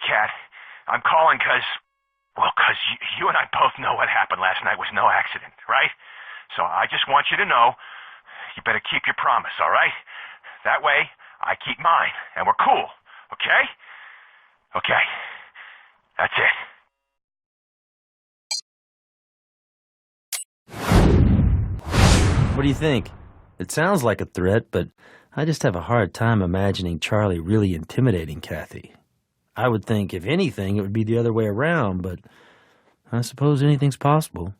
Kat. I'm calling because you and I both know what happened last night was no accident, right? So I just want you to know you better keep your promise, all right? That way, I keep mine, and we're cool, okay? Okay. That's it. What do you think? It sounds like a threat, but I just have a hard time imagining Charlie really intimidating Kathy. I would think, if anything, it would be the other way around, but I suppose anything's possible.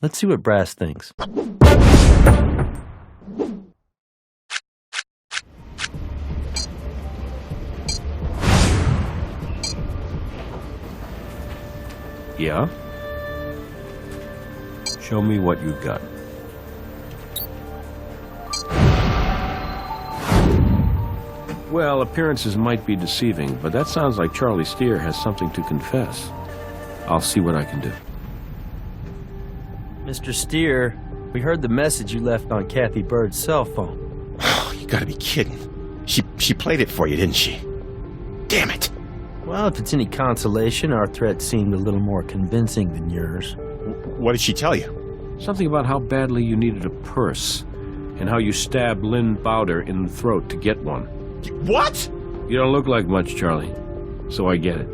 Let's see what Brass thinks. Yeah? Show me what you got. Well, appearances might be deceiving, but that sounds like Charlie Steer has something to confess. I'll see what I can do. Mr. Steer, we heard the message you left on Kathy Bird's cell phone. Oh, you gotta be kidding. She played it for you, didn't she? Damn it! Well, if it's any consolation, our threat seemed a little more convincing than yours. What did she tell you? Something about how badly you needed a purse, and how you stabbed Lynn Bowder in the throat to get one. What? You don't look like much, Charlie, so I get it.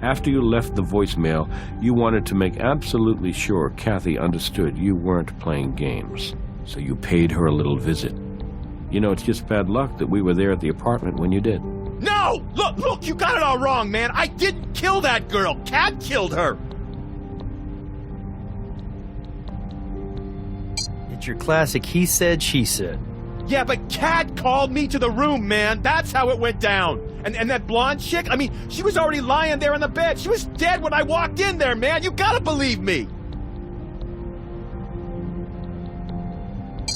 After you left the voicemail, you wanted to make absolutely sure Kathy understood you weren't playing games, so you paid her a little visit. You know, it's just bad luck that we were there at the apartment when you did. No! Look, you got it all wrong, man. I didn't kill that girl. Kat killed her. It's your classic he said, she said. Yeah, but Kat called me to the room, man. That's how it went down. And that blonde chick, I mean, she was already lying there in the bed. She was dead when I walked in there, man. You gotta believe me.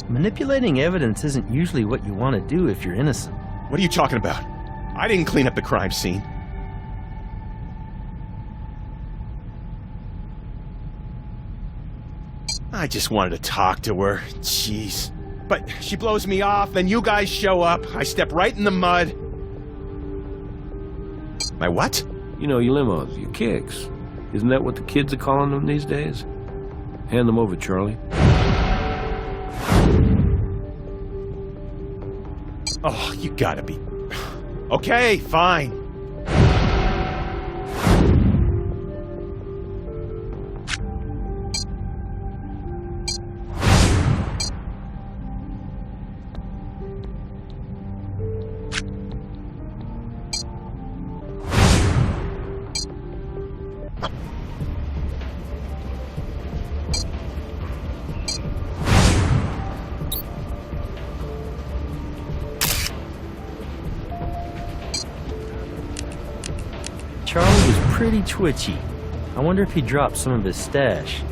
Manipulating evidence isn't usually what you want to do if you're innocent. What are you talking about? I didn't clean up the crime scene. I just wanted to talk to her. Jeez. But she blows me off, then you guys show up. I step right in the mud. My what? You know, your limos, your kicks. Isn't that what the kids are calling them these days? Hand them over, Charlie. Oh, you gotta be... Okay, fine. Charlie was pretty twitchy. I wonder if he dropped some of his stash.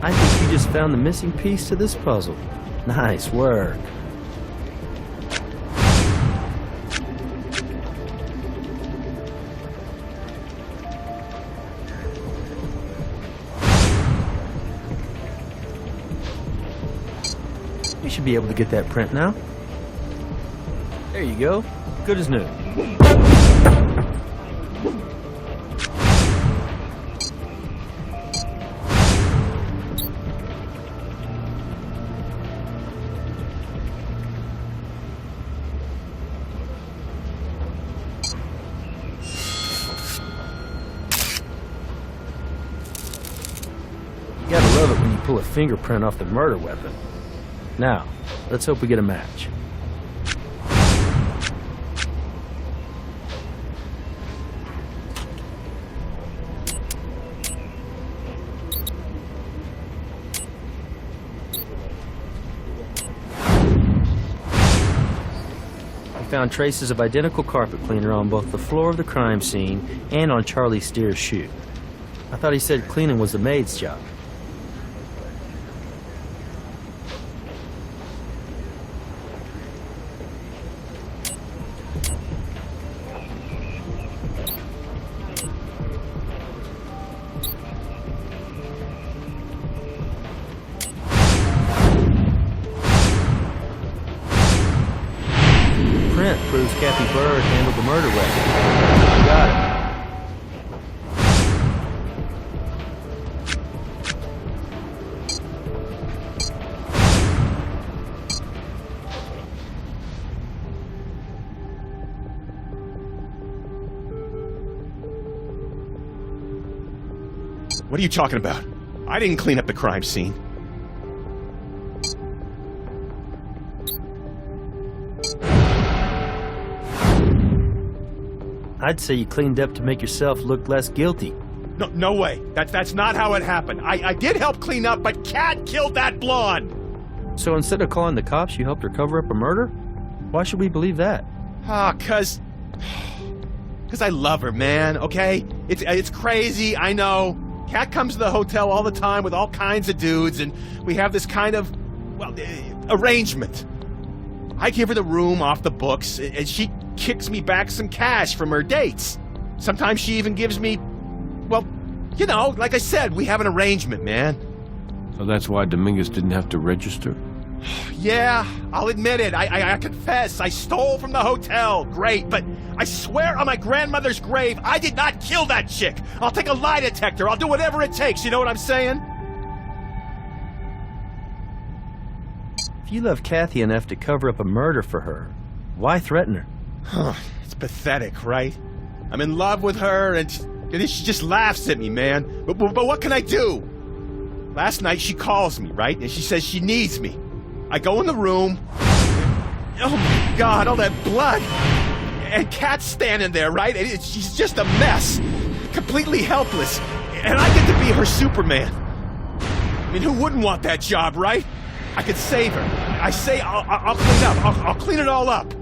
I think you just found the missing piece to this puzzle. Nice work. You should be able to get that print now. There you go. Good as new. You gotta love it when you pull a fingerprint off the murder weapon. Now, let's hope we get a match. We found traces of identical carpet cleaner on both the floor of the crime scene and on Charlie Steer's shoe. I thought he said cleaning was the maid's job. proves Kathy Bird handled the murder weapon. You got it. What are you talking about? I didn't clean up the crime scene. I'd say you cleaned up to make yourself look less guilty. No way. That's not how it happened. I did help clean up, but Kat killed that blonde. So instead of calling the cops, you helped her cover up a murder? Why should we believe that? Cause I love her, man, okay? It's crazy, I know. Kat comes to the hotel all the time with all kinds of dudes, and we have this kind of, arrangement. I give her the room off the books, and she kicks me back some cash from her dates. Sometimes she even gives me, like I said, we have an arrangement, man. So that's why Dominguez didn't have to register? Yeah, I'll admit it. I confess. I stole from the hotel. Great, but I swear on my grandmother's grave, I did not kill that chick. I'll take a lie detector. I'll do whatever it takes. You know what I'm saying? If you love Kathy enough to cover up a murder for her, why threaten her? It's pathetic, right? I'm in love with her, and she just laughs at me, man. But what can I do? Last night she calls me, right? And she says she needs me. I go in the room. Oh my God, all that blood. And Kat's standing there, right? And she's just a mess. Completely helpless. And I get to be her Superman. I mean, who wouldn't want that job, right? I could save her. I say I'll clean up. I'll clean it all up.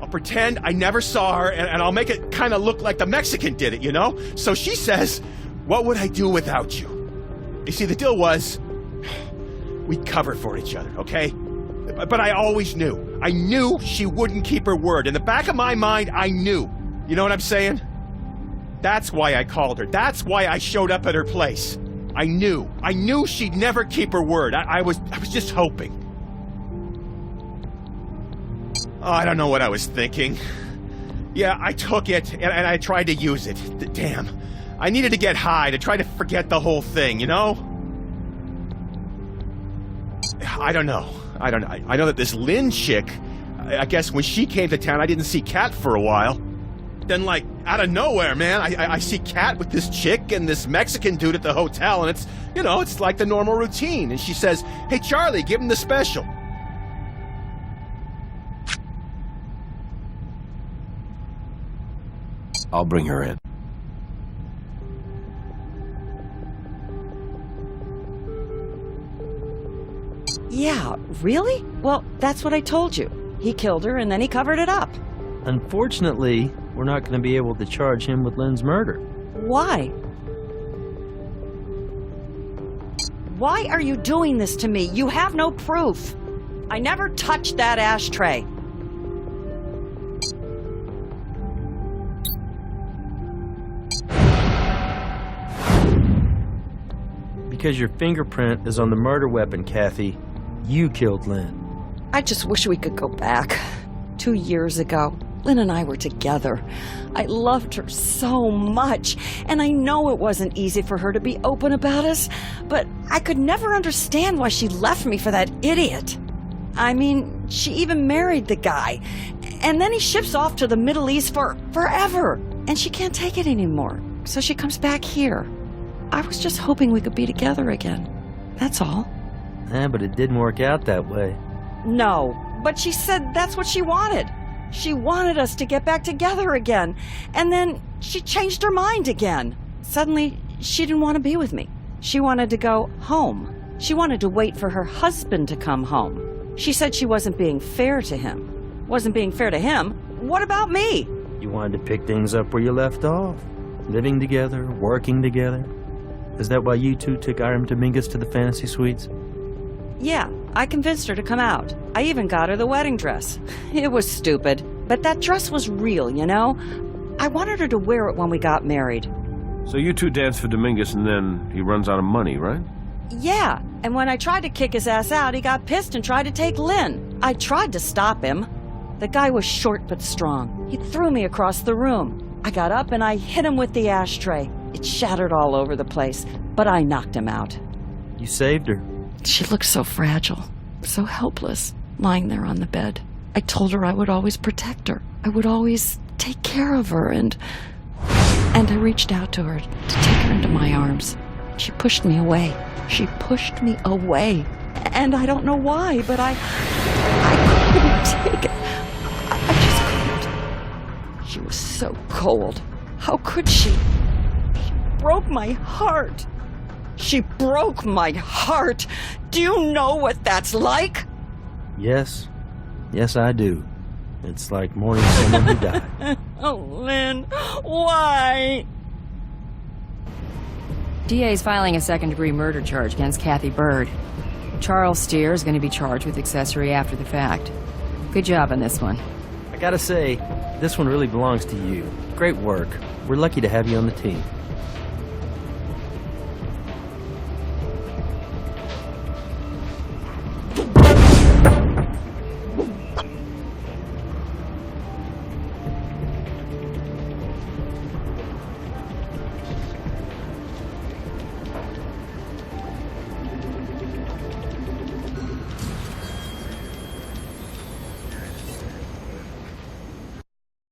I'll pretend I never saw her, and I'll make it kind of look like the Mexican did it, you know? So she says, what would I do without you? You see, the deal was, we'd cover for each other, okay? But I always knew. I knew she wouldn't keep her word. In the back of my mind, I knew. You know what I'm saying? That's why I called her. That's why I showed up at her place. I knew. I knew she'd never keep her word. I was just hoping. Oh, I don't know what I was thinking. Yeah, I took it, and I tried to use it. Damn. I needed to get high to try to forget the whole thing, you know? I don't know. I know that this Lynn chick, I guess when she came to town, I didn't see Kat for a while. Then, like, out of nowhere, man, I see Kat with this chick and this Mexican dude at the hotel, and it's, it's like the normal routine. And she says, hey, Charlie, give him the special. I'll bring her in. Yeah, really? Well, that's what I told you. He killed her and then he covered it up. Unfortunately, we're not going to be able to charge him with Lynn's murder. Why? Why are you doing this to me? You have no proof. I never touched that ashtray. Because your fingerprint is on the murder weapon, Kathy. You killed Lynn. I just wish we could go back. 2 years ago, Lynn and I were together. I loved her so much, and I know it wasn't easy for her to be open about us, but I could never understand why she left me for that idiot. I mean, she even married the guy, and then he ships off to the Middle East for forever, and she can't take it anymore, so she comes back here. I was just hoping we could be together again. That's all. Yeah, but it didn't work out that way. No, but she said that's what she wanted. She wanted us to get back together again. And then she changed her mind again. Suddenly, she didn't want to be with me. She wanted to go home. She wanted to wait for her husband to come home. She said she wasn't being fair to him. Wasn't being fair to him? What about me? You wanted to pick things up where you left off. Living together, working together. Is that why you two took Iram Dominguez to the fantasy suites? Yeah, I convinced her to come out. I even got her the wedding dress. It was stupid, but that dress was real, you know? I wanted her to wear it when we got married. So you two danced for Dominguez and then he runs out of money, right? Yeah, and when I tried to kick his ass out, he got pissed and tried to take Lynn. I tried to stop him. The guy was short but strong. He threw me across the room. I got up and I hit him with the ashtray. It shattered all over the place, but I knocked him out. You saved her. She looked so fragile, so helpless, lying there on the bed. I told her I would always protect her. I would always take care of her, and I reached out to her to take her into my arms. She pushed me away. She pushed me away. And I don't know why, but I couldn't take it. I just couldn't. She was so cold. How could she? She broke my heart. She broke my heart. Do you know what that's like? Yes. Yes, I do. It's like mourning someone who died. Oh, Lynn, why? DA's filing a second-degree murder charge against Kathy Bird. Charles Steer is going to be charged with accessory after the fact. Good job on this one. I gotta say, this one really belongs to you. Great work. We're lucky to have you on the team.